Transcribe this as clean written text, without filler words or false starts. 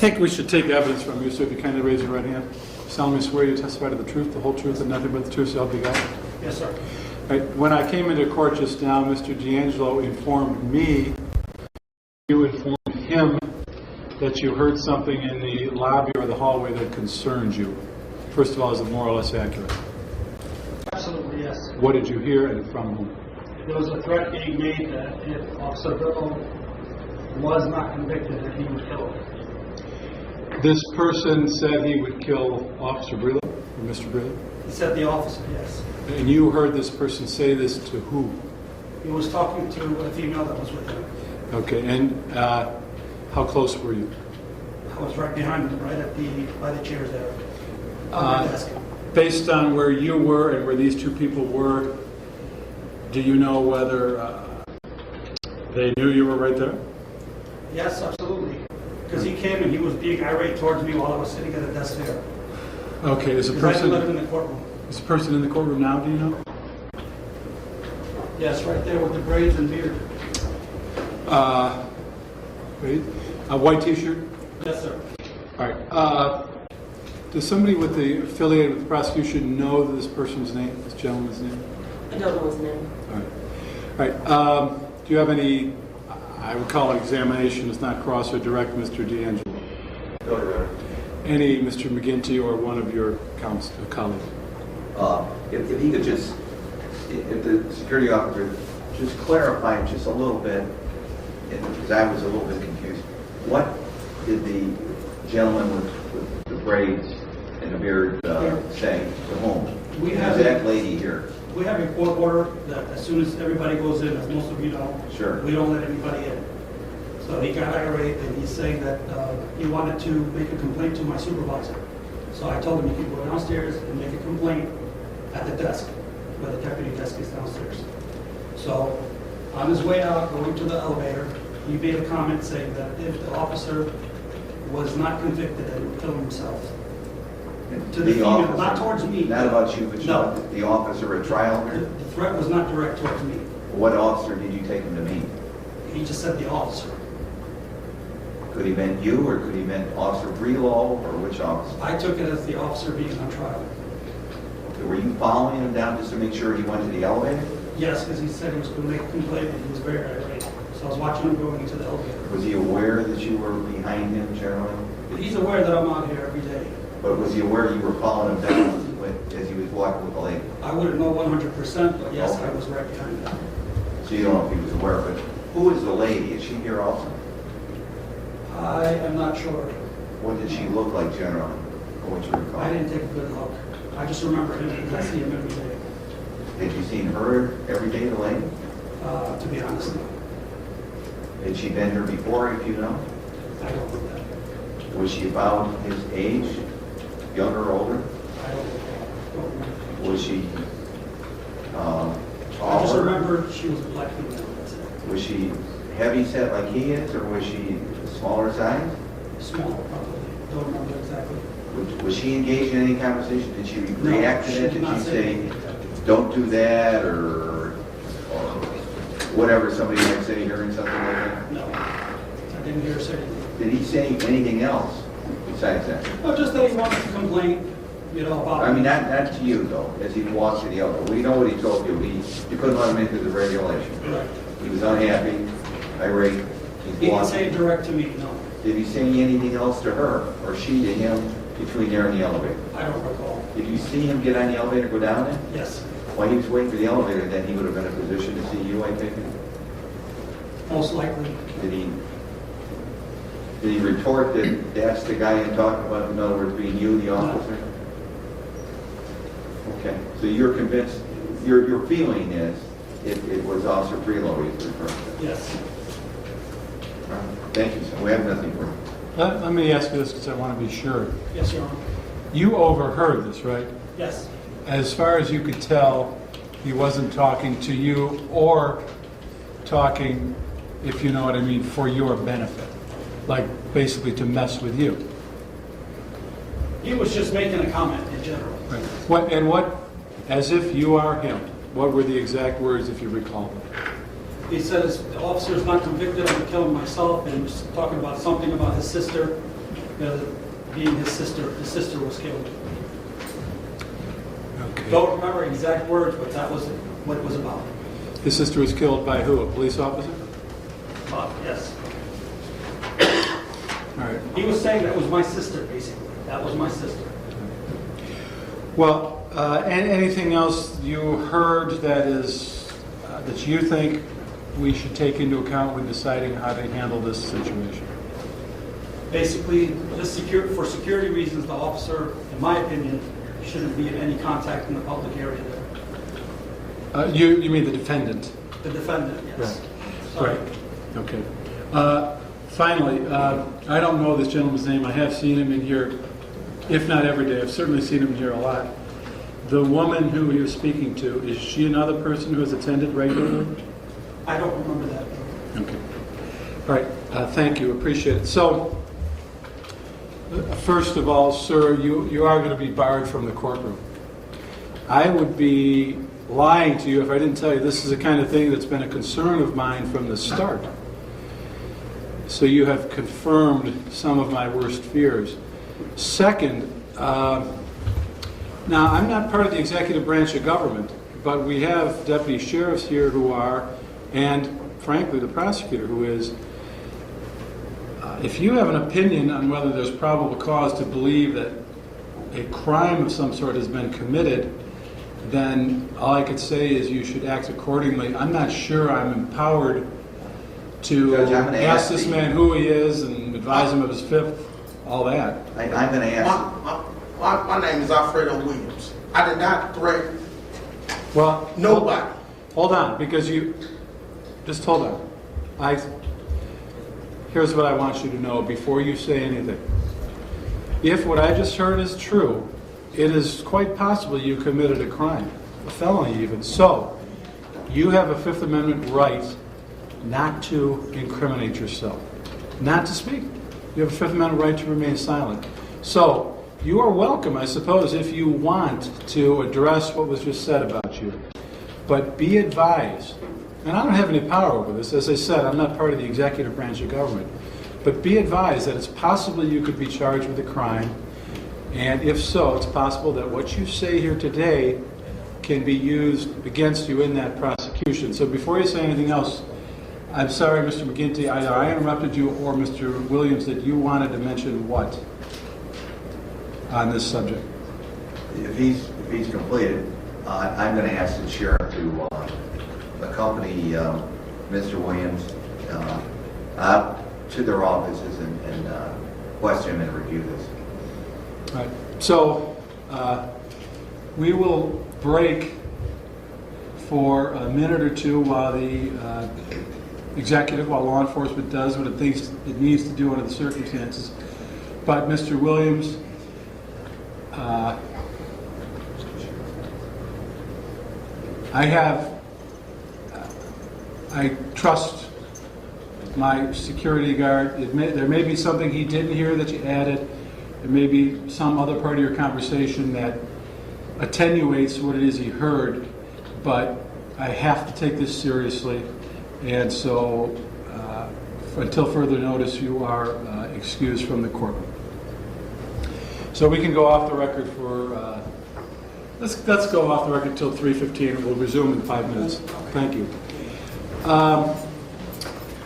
think we should take evidence from you, so if you kindly raise your right hand. Solemnly swear you testify to the truth, the whole truth, and nothing but the truth, so help you God. Yes, sir. Right. When I came into court just now, Mr. D'Angelo informed me, you informed him that you heard something in the lobby or the hallway that concerns you. First of all, is it more or less accurate? Absolutely, yes. What did you hear and from whom? There was a threat being made that if Officer Brelo was not convicted, that he would kill him. This person said he would kill Officer Brelo, or Mr. Brelo? He said the officer, yes. And you heard this person say this to who? He was talking to a female that was with him. Okay, and how close were you? I was right behind him, right at by the chairs there. On the desk. Based on where you were and where these two people were, do you know whether they knew you were right there? Yes, absolutely. Because he came and he was being irate towards me while I was sitting at a desk there. Okay, is the Because I person lived in the courtroom. is the person in the courtroom now? Do you know? Yes, right there with the braids and beard. Wait, a white T-shirt. Yes, sir. All right. Does somebody with the affiliated with the prosecution know this person's name, this gentleman's name? I don't know his name. All right. All right. Do you have any? I would call it examination. It's not cross or direct, Mr. D'Angelo. No, Your Honor. Any Mr. McGinty or one of your colleagues? If he could just, if the security officer just clarify just a little bit, because I was a little bit confused. What did the gentleman with the braids and the beard say to whom? We have that lady here. We have a court order that as soon as everybody goes in, as most of you know, Sure. we don't let anybody in. So he got irate and he's saying that he wanted to make a complaint to my supervisor. So I told him he could go downstairs and make a complaint at the desk, where the deputy desk is downstairs. So on his way out, going to the elevator, he made a comment saying that if the officer was not convicted, then he would kill himself. To the female, officer, not towards me. Not about you, but No. the officer at trial The here? threat was not direct towards me. What officer did you take him to meet? He just said the officer. Could he meant you, or could he meant Officer Brelo, or which officer? I took it as the officer being on trial. Okay, were you following him down just to make sure he went to the elevator? Yes, because he said he was going to make a complaint and he was very irate. So I was watching him going into the elevator. Was he aware that you were behind him generally? He's aware that I'm out here every day. But was he aware you were following him down as he was walking with the lady? I wouldn't know 100%, but yes, I was right behind him. So you don't know if he was aware, but who is the lady? Is she here also? I am not sure. What did she look like generally, or what you recall? I didn't take a good look. I just remember him because I see him every day, Had you seen her every day, the lady? to be honest. Had she been here before, if you know? I don't know that. Was she about his age, younger or older? I don't know. Was she I just taller? remember she was a black female, that's it. Was she heavy set like he is, or was she smaller size? Small, probably. Don't remember exactly. Was she engaged in any conversation? Did she No, react to she that? did Did not she say say, anything. don't do that, or whatever somebody might say hearing something like that? No, I didn't hear her say anything. Did he say anything else besides that? No, just that he wanted to complain, about. I mean, not to you, though, as he walked to the elevator. We know what he told you. You couldn't let him into the regulation. Right. He was unhappy, irate. He He's didn't walking. say it direct to me, no. Did he say anything else to her, or she to him, between there and the elevator? I don't recall. Did you see him get on the elevator, go down there? Yes, While he was waiting for the elevator, then he would have been in a position to see you, I think? most likely. Did he report that that's the guy I'm talking about, in other words, being you, the officer? Okay, so you're convinced, your feeling is it was Officer Brelo he's referring to? Yes. All right. Thank you, sir. We have nothing for you. Let me ask you this because I want to be sure. Yes, Your Honor. You overheard this, right? Yes. As far as you could tell, he wasn't talking to you or talking, if you know what I mean, for your benefit, like basically to mess with you. He was just making a comment in general. Right. As if you are him, what were the exact words, if you recall them? He said if the officer is not convicted, I'm going to kill him myself, and he was talking about something about his sister. being his sister was killed. Okay. Don't remember exact words, but that was what it was about. His sister was killed by who? A police officer? Yes. All right. He was saying that was my sister, basically. That was my sister. Well, anything else you heard that is that you think we should take into account when deciding how to handle this situation? Basically, just for security reasons, the officer, in my opinion, shouldn't be in any contact in the public area there. You mean the defendant? The defendant, yes. Right. Okay. Finally, I don't know this gentleman's name. I have seen him in here, if not every day. I've certainly seen him in here a lot. The woman who he was speaking to, is she another person who has attended regularly? I don't remember that. Okay. All right. Thank you. Appreciate it. So, first of all, sir, you are going to be barred from the courtroom. I would be lying to you if I didn't tell you this is the kind of thing that's been a concern of mine from the start. So you have confirmed some of my worst fears. Second, now I'm not part of the executive branch of government, but we have deputy sheriffs here who are, and frankly the prosecutor who is. If you have an opinion on whether there's probable cause to believe that a crime of some sort has been committed, then all I could say is you should act accordingly. I'm not sure I'm empowered to Judge, I'm gonna ask ask this the- man who he is and advise him of his fifth, all that. I'm going to ask, My name is Alfredo Williams. I did not threaten Well, nobody. hold on, because just hold on. Here's what I want you to know before you say anything. If what I just heard is true, it is quite possible you committed a crime, a felony even. So, you have a Fifth Amendment right not to incriminate yourself, not to speak. You have a Fifth Amendment right to remain silent. So, you are welcome, I suppose, if you want to address what was just said about you. But be advised, and I don't have any power over this. As I said, I'm not part of the executive branch of government. But be advised that it's possible you could be charged with a crime. And if so, it's possible that what you say here today can be used against you in that prosecution. So before you say anything else, I'm sorry, Mr. McGinty, either I interrupted you or Mr. Williams, that you wanted to mention what on this subject? if he's completed, I'm going to ask the sheriff to accompany Mr. Williams out to their offices and question and review this. All right. So we will break for a minute or two while the executive, while law enforcement does what it thinks it needs to do under the circumstances. But Mr. Williams, I trust my security guard. There may be something he didn't hear that you added. There may be some other part of your conversation that attenuates what it is he heard, but I have to take this seriously, and so until further notice, you are excused from the courtroom. So we can go off the record for, let's go off the record until 3:15, and we'll resume in 5 minutes. Thank you.